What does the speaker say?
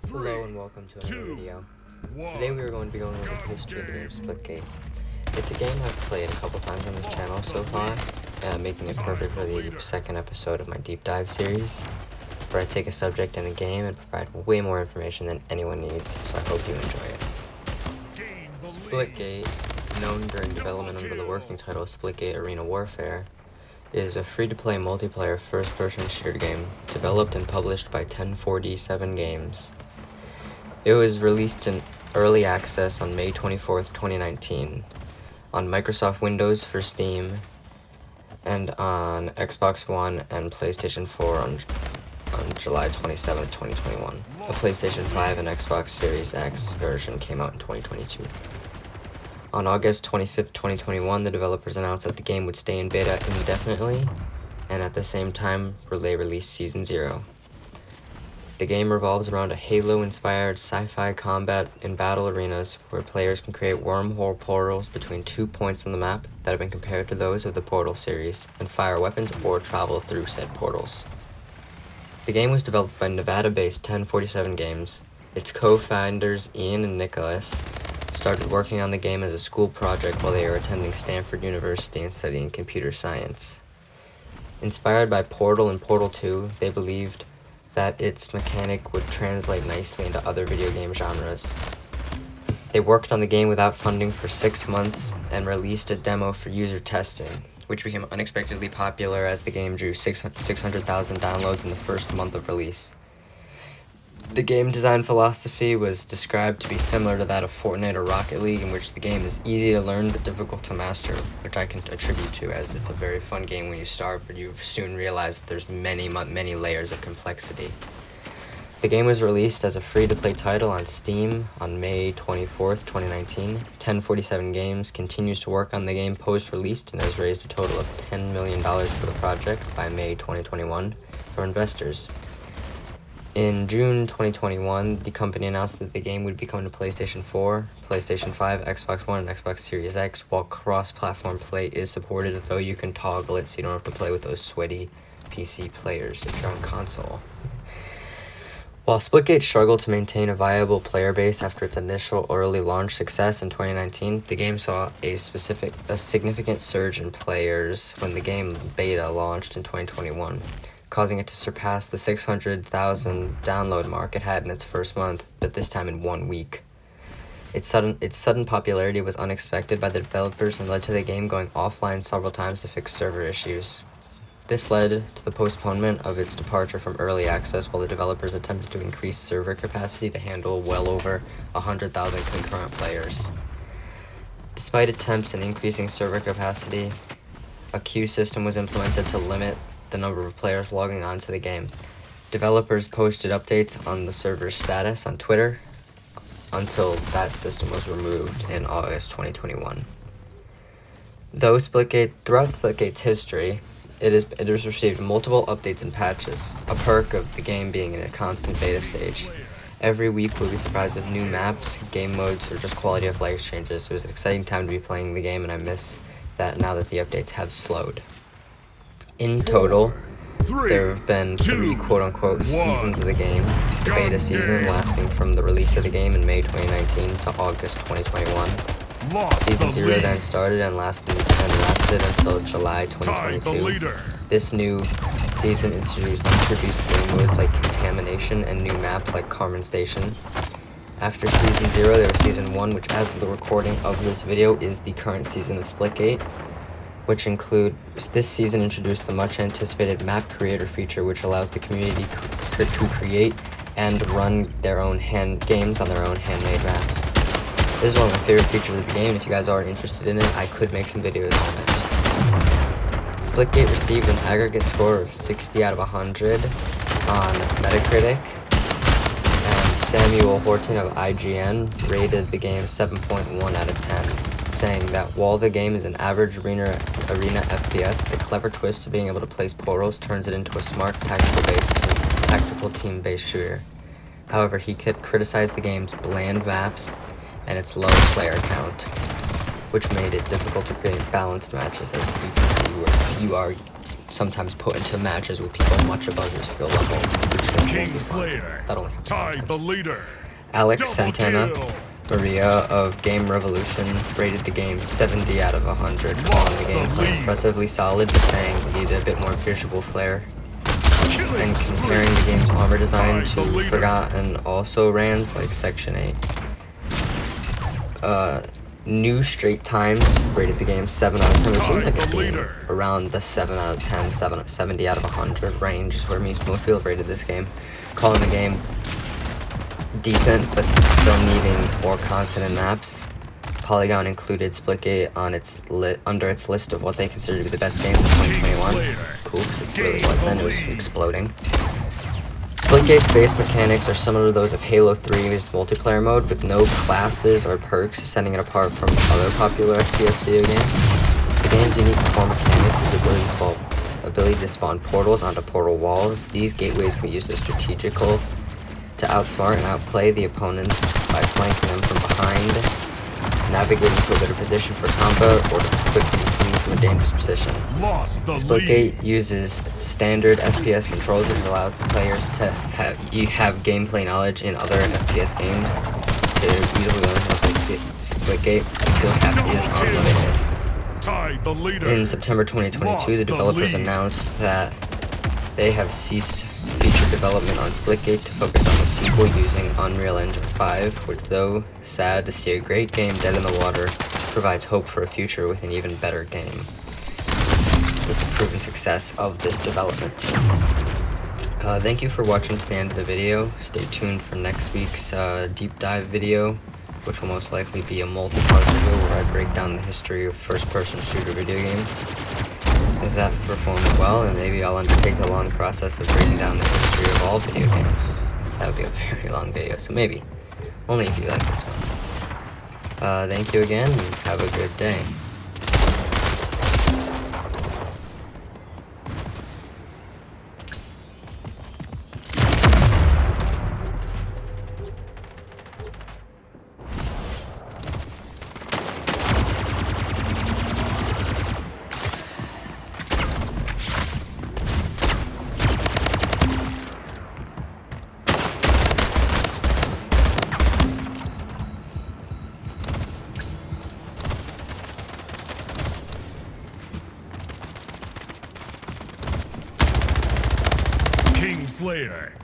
Hello and welcome to another video. Today we are going to be going over the history of the game Splitgate. It's a game I've played a couple times on this channel so far, making it perfect for the second episode of my deep dive series, where I take a subject in a game and provide way more information than anyone needs, so I hope you enjoy it. Splitgate, known during development under the working title Splitgate Arena Warfare, is a free-to-play multiplayer first-person shooter game developed and published by 1047 Games. It was released in early access on May 24th, 2019, on Microsoft Windows for Steam, and on Xbox One and PlayStation 4 on July 27th, 2021. A PlayStation 5 and Xbox Series X version came out in 2022. On August 25th, 2021, the developers announced that the game would stay in beta indefinitely, and at the same time, they released Season 0. The game revolves around a Halo-inspired sci-fi combat in battle arenas where players can create wormhole portals between 2 points on the map that have been compared to those of the Portal series, and fire weapons or travel through said portals. The game was developed by Nevada-based 1047 Games. Its co-founders, Ian and Nicholas, started working on the game as a school project while they were attending Stanford University and studying computer science. Inspired by Portal and Portal 2, they believed that its mechanic would translate nicely into other video game genres. They worked on the game without funding for 6 months and released a demo for user testing, which became unexpectedly popular as the game drew 600,000 downloads in the first month of release. The game design philosophy was described to be similar to that of Fortnite or Rocket League, in which the game is easy to learn but difficult to master, which I can attribute to, as it's a very fun game when you start, but you soon realize that there's many layers of complexity. The game was released as a free-to-play title on Steam on May 24th, 2019. 1047 Games continues to work on the game post-release and has raised a total of $10 million for the project by May 2021 from investors. In June 2021, the company announced that the game would be coming to PlayStation 4, PlayStation 5, Xbox One, and Xbox Series X, while cross-platform play is supported, though you can toggle it so you don't have to play with those sweaty PC players if you're on console. While Splitgate struggled to maintain a viable player base after its initial early launch success in 2019, the game saw a significant surge in players when the game beta launched in 2021. Causing it to surpass the 600,000 download mark it had in its first month, but this time in 1 week. Its sudden popularity was unexpected by the developers and led to the game going offline several times to fix server issues. This led to the postponement of its departure from early access while the developers attempted to increase server capacity to handle well over 100,000 concurrent players. Despite attempts in increasing server capacity, a queue system was implemented to limit the number of players logging onto the game. Developers posted updates on the server's status on Twitter until that system was removed in August 2021. Throughout Splitgate's history, it has received multiple updates and patches, a perk of the game being in a constant beta stage. Every week we'll be surprised with new maps, game modes, or just quality of life changes, so it's an exciting time to be playing the game, and I miss that now that the updates have slowed. In total, there have been 3 quote-unquote seasons of the game, the beta season lasting from the release of the game in May 2019 to August 2021. Season 0 then started and lasted until July 2022. This new season introduced game modes like Contamination and new maps like Carmen Station. After Season 0, there was Season 1, which as of the recording of this video is the current season of Splitgate, this season introduced the much-anticipated map creator feature, which allows the community to create and run their own games on their own handmade maps. This is one of my favorite features of the game, and if you guys are interested in it, I could make some videos on it. Splitgate received an aggregate score of 60 out of 100 on Metacritic, and Samuel Horton of IGN rated the game 7.1 out of 10, saying that while the game is an average arena FPS, the clever twist of being able to place portals turns it into a smart tactical team-based shooter. However, he could criticize the game's bland maps and its low player count, which made it difficult to create balanced matches, as you can see where few are sometimes put into matches with people much above your skill level, which won't be fun. That only happens Tied the sometimes. leader. Alex Santana Maria of Game Revolution rated the game 70 out of 100, calling the gameplay impressively solid, but saying it needed a bit more visual flair. And comparing the game's armor design to forgotten also rans like Section 8. New Straight Times rated the game 7 out of 10, which seems like it's being around the 7 out of 10, 70 out of 100 range is where most people rated this game, calling the game decent, but still needing more content and maps. Polygon included Splitgate on under its list of what they consider to be the best games of 2021. Cool, because it really was then. It was exploding. Splitgate's base mechanics are similar to those of Halo 3's multiplayer mode, with no classes or perks, setting it apart from other popular FPS video games. The game's unique core mechanics is the ability to spawn portals onto portal walls. These gateways can be used as strategical to outsmart and outplay the opponents by flanking them from behind, navigating to a better position for combat, or to quickly flee from a dangerous position. Splitgate uses standard FPS controls, which allows the players to have gameplay knowledge in other FPS games to easily learn how to play Splitgate. Skill cap is unlimited. In September 2022, the developers announced that they have ceased feature development on Splitgate to focus on the sequel using Unreal Engine 5, which, though sad to see a great game dead in the water, provides hope for a future with an even better game, with the proven success of this development. Thank you for watching to the end of the video. Stay tuned for next week's deep dive video, which will most likely be a multi-part video where I break down the history of first-person shooter video games. If that performs well, then maybe I'll undertake the long process of breaking down the history of all video games. That would be a very long video, so maybe. Only if you like this one. Thank you again, and have a good day. Slayer.